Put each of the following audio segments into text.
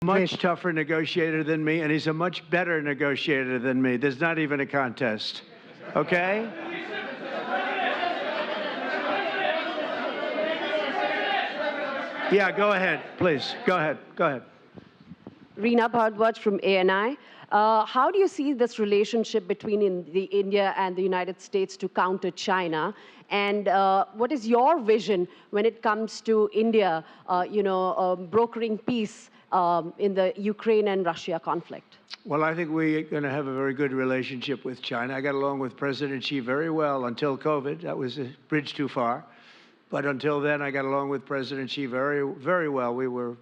Much tougher negotiator than me, and he's a much better negotiator than me. There's not even a contest. Okay? Yeah, go ahead, please. Go ahead. Go ahead. Reena Bhardwaj from ANI. How do you see this relationship between India and the United States to counter China? And what is your vision when it comes to India, brokering peace in the Ukraine and Russia conflict? Well, I think we're going to have a very good relationship with China. I got along with President Xi very well until COVID. That was a bridge too far. But until then, I got along with President Xi very, very well. We were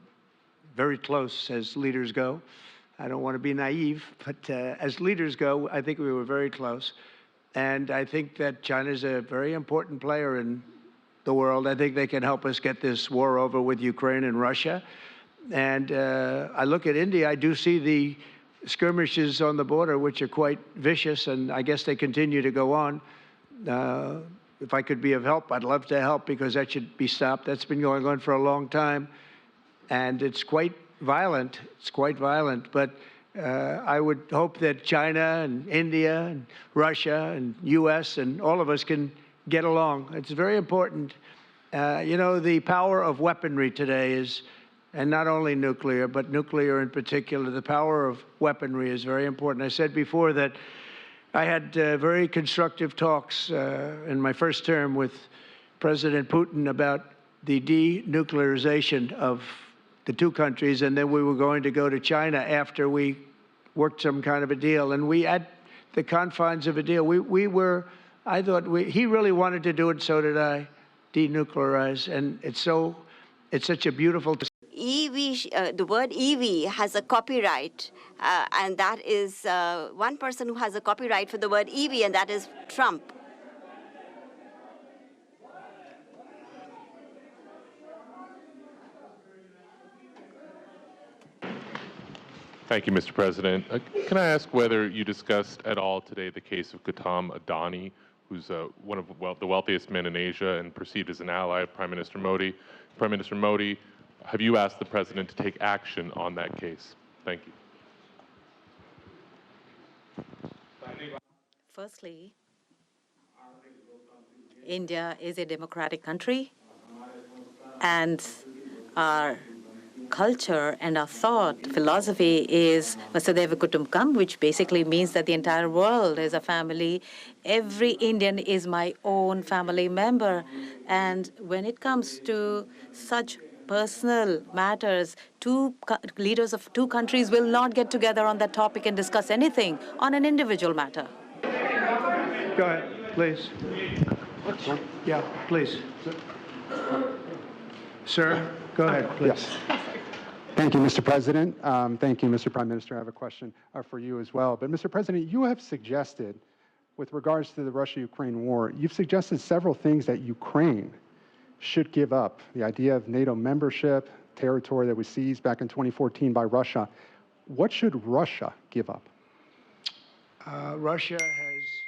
very close as leaders go. I don't want to be naive, but as leaders go, I think we were very close. And I think that China is a very important player in the world. I think they can help us get this war over with Ukraine and Russia. And I look at India, I do see the skirmishes on the border, which are quite vicious, and I guess they continue to go on. If I could be of help, I'd love to help, because that should be stopped. That's been going on for a long time, and it's quite violent. It's quite violent, but I would hope that China and India and Russia and U.S. and all of us can get along. It's very important. The power of weaponry today is, and not only nuclear, but nuclear in particular, the power of weaponry is very important. I said before that I had very constructive talks in my first term with President Putin about the denuclearization of the two countries, and then we were going to go to China after we worked some kind of a deal. And we, at the confines of a deal, he really wanted to do it, so did I, denuclearize. And it's such a beautiful. The word EV has a copyright, and that is one person who has a copyright for the word EV, and that is Trump. Thank you, Mr. President. Can I ask whether you discussed at all today the case of Gautam Adani, who's one of the wealthiest men in Asia and perceived as an ally of Prime Minister Modi? Prime Minister Modi, have you asked the President to take action on that case? Thank you. Firstly, India is a democratic country, and our culture and our thought philosophy is Vasudhaiva Kutumbakam, which basically means that the entire world is a family. Every Indian is my own family member. And when it comes to such personal matters, leaders of two countries will not get together on that topic and discuss anything on an individual matter. Go ahead, please. Yeah, please. Sir, go ahead, please. Yes. Thank you, Mr. President. Thank you, Mr. Prime Minister. I have a question for you as well. But, Mr. President, you have suggested, with regards to the Russia-Ukraine war, you've suggested several things that Ukraine should give up. The idea of NATO membership, territory that was seized back in 2014 by Russia. What should Russia give up? Russia has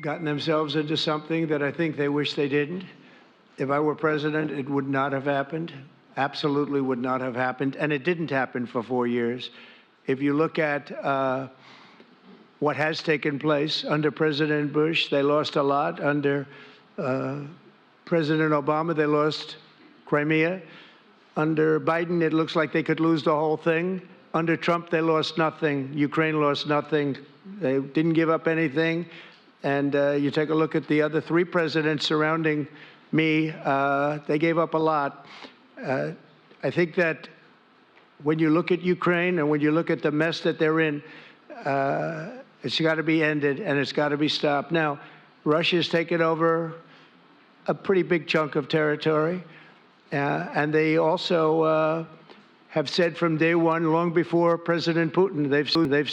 gotten themselves into something that I think they wish they didn't. If I were president, it would not have happened. Absolutely would not have happened. And it didn't happen for 4 years. If you look at what has taken place under President Bush, they lost a lot. Under President Obama, they lost Crimea. Under Biden, it looks like they could lose the whole thing. Under Trump, they lost nothing. Ukraine lost nothing. They didn't give up anything. And you take a look at the other three presidents surrounding me, they gave up a lot. I think that when you look at Ukraine and when you look at the mess that they're in, it's got to be ended and it's got to be stopped. Now, Russia's taken over a pretty big chunk of territory, and they also have said from day one, long before President Putin, they've